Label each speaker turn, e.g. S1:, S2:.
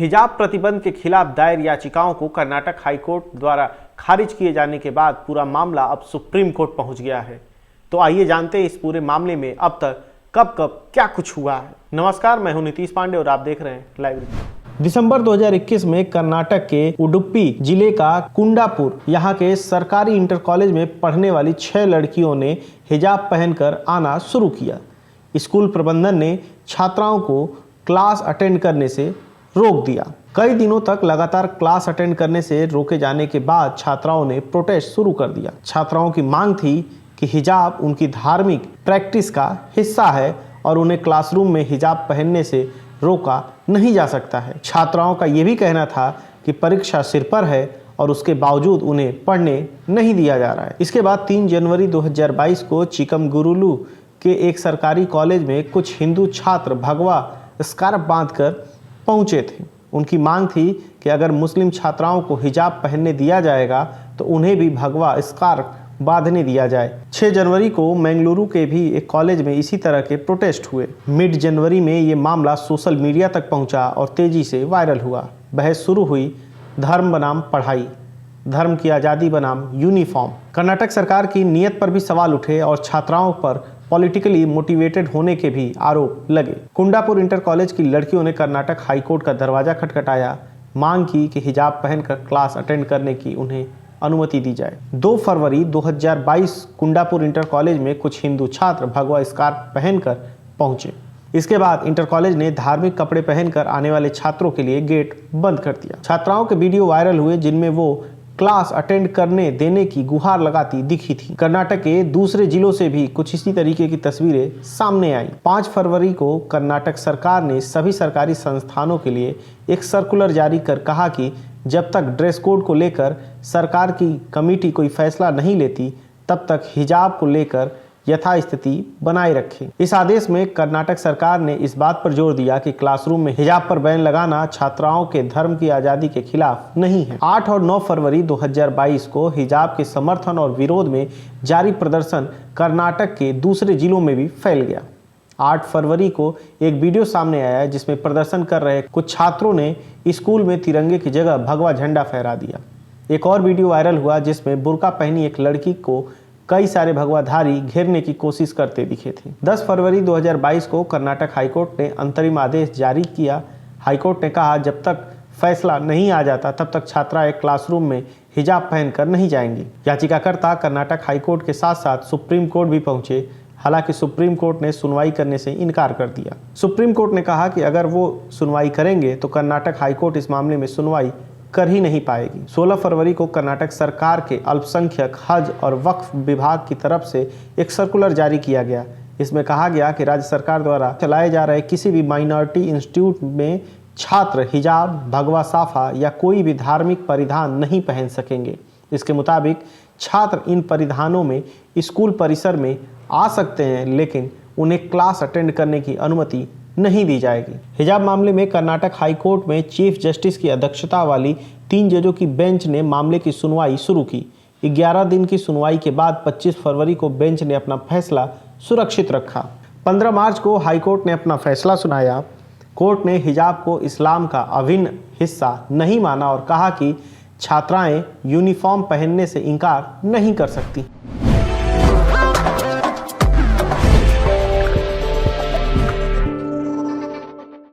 S1: हिजाब प्रतिबंध के खिलाफ दायर याचिकाओं को कर्नाटक हाईकोर्ट द्वारा खारिज किए जाने के बाद पूरा मामला अब सुप्रीम कोर्ट पहुंच गया है। तो आइए जानते हैं इस पूरे मामले में अब तक कब क्या कुछ हुआ है। नमस्कार, मैं हूं नीतीश पांडे और आप देख रहे हैं लाइव। दिसंबर 2021 में कर्नाटक के उडुपी जिले का कुंडापुर यहाँ के सरकारी इंटर कॉलेज में पढ़ने वाली 6 लड़कियों ने हिजाब पहनकर आना शुरू किया। स्कूल प्रबंधन ने छात्राओं को क्लास अटेंड करने से रोक दिया। कई दिनों तक लगातार क्लास अटेंड करने से रोके जाने के बाद छात्राओं ने प्रोटेस्ट शुरू कर दिया। छात्राओं की मांग थी कि हिजाब उनकी धार्मिक प्रैक्टिस का हिस्सा है और उन्हें क्लासरूम में हिजाब पहनने से रोका नहीं जा सकता है। छात्राओं का ये भी कहना था कि परीक्षा सिर पर है और उसके बावजूद उन्हें पढ़ने नहीं दिया जा रहा है। इसके बाद 3 जनवरी 2022 को चिकमगलुरु के एक सरकारी कॉलेज में कुछ हिंदू छात्र भगवा स्कार्फ बांधकर पहुंचे थे। उनकी मांग थी कि अगर मुस्लिम छात्राओं को हिजाब पहनने दिया जाएगा तो उन्हें भी भगवा स्कार्फ बांधने दिया जाए। 6 जनवरी को मंगलुरु के भी एक कॉलेज में इसी तरह के प्रोटेस्ट हुए। मिड जनवरी में ये मामला सोशल मीडिया तक पहुंचा और तेजी से वायरल हुआ। बहस शुरू हुई, धर्म बनाम पढ़ाई, धर्म की आज़ादी बनाम यूनिफॉर्म। कर्नाटक सरकार की नीयत पर भी सवाल उठे और छात्राओं पर पॉलिटिकली मोटिवेटेड होने के भी आरोप लगे। कुंडापुर इंटर कॉलेज की लड़कियों ने कर्नाटक हाईकोर्ट का दरवाजा खटखटाया, मांग की कि हिजाब पहनकर क्लास अटेंड करने की उन्हें अनुमति दी जाए। 2 फरवरी 2022 कुंडापुर इंटर कॉलेज में कुछ हिंदू छात्र भगवा स्कार्फ पहनकर पहुंचे। इसके बाद इंटर कॉलेज ने धार्मिक कपड़े पहनकर आने वाले छात्रों के लिए गेट बंद कर दिया। छात्राओं के वीडियो वायरल हुए जिनमें वो क्लास अटेंड करने देने की गुहार लगाती दिखी थी। कर्नाटक के दूसरे जिलों से भी कुछ इसी तरीके की तस्वीरें सामने आई। 5 फरवरी को कर्नाटक सरकार ने सभी सरकारी संस्थानों के लिए एक सर्कुलर जारी कर कहा कि जब तक ड्रेस कोड को लेकर सरकार की कमेटी कोई फैसला नहीं लेती तब तक हिजाब को लेकर यथास्थिति बनाए रखें। इस आदेश में कर्नाटक सरकार ने इस बात पर जोर दिया कि क्लासरूम में हिजाब पर बैन लगाना छात्राओं के धर्म की आज़ादी के खिलाफ नहीं है। 8 और 9 फरवरी 2022 को हिजाब के समर्थन और विरोध में जारी प्रदर्शन कर्नाटक के दूसरे जिलों में भी फैल गया। 8 फरवरी को एक वीडियो सामने आया जिसमें प्रदर्शन कर रहे कुछ छात्रों ने स्कूल में तिरंगे की जगह भगवा झंडा फहरा दिया। एक और वीडियो वायरल हुआ जिसमें बुर्का पहनी एक लड़की को कई सारे भगवाधारी घेरने की कोशिश करते दिखे थे। 10 फरवरी 2022 को कर्नाटक हाईकोर्ट ने अंतरिम आदेश जारी किया। हाईकोर्ट ने कहा जब तक फैसला नहीं आ जाता तब तक छात्राएं क्लासरूम में हिजाब पहनकर नहीं जाएंगी। याचिकाकर्ता कर्नाटक हाईकोर्ट के साथ साथ सुप्रीम कोर्ट भी पहुंचे। हालांकि सुप्रीम कोर्ट ने सुनवाई करने से इनकार कर दिया। सुप्रीम कोर्ट ने कहा कि अगर वो सुनवाई करेंगे तो कर्नाटक हाईकोर्ट इस मामले में सुनवाई कर ही नहीं पाएगी। 16 फरवरी को कर्नाटक सरकार के अल्पसंख्यक हज और वक्फ विभाग की तरफ से एक सर्कुलर जारी किया गया। इसमें कहा गया कि राज्य सरकार द्वारा चलाए जा रहे किसी भी माइनॉरिटी इंस्टीट्यूट में छात्र हिजाब, भगवा साफा या कोई भी धार्मिक परिधान नहीं पहन सकेंगे। इसके मुताबिक छात्र इन परिधानों में स्कूल परिसर में आ सकते हैं लेकिन उन्हें क्लास अटेंड करने की अनुमति नहीं दी जाएगी। हिजाब मामले में कर्नाटक हाईकोर्ट में चीफ जस्टिस की अध्यक्षता वाली 3 जजों की बेंच ने मामले की सुनवाई शुरू की। 11 दिन की सुनवाई के बाद 25 फरवरी को बेंच ने अपना फैसला सुरक्षित रखा। 15 मार्च को हाईकोर्ट ने अपना फैसला सुनाया। कोर्ट ने हिजाब को इस्लाम का अभिन्न हिस्सा नहीं माना और कहा कि छात्राएं यूनिफॉर्म पहनने से इनकार नहीं कर सकती।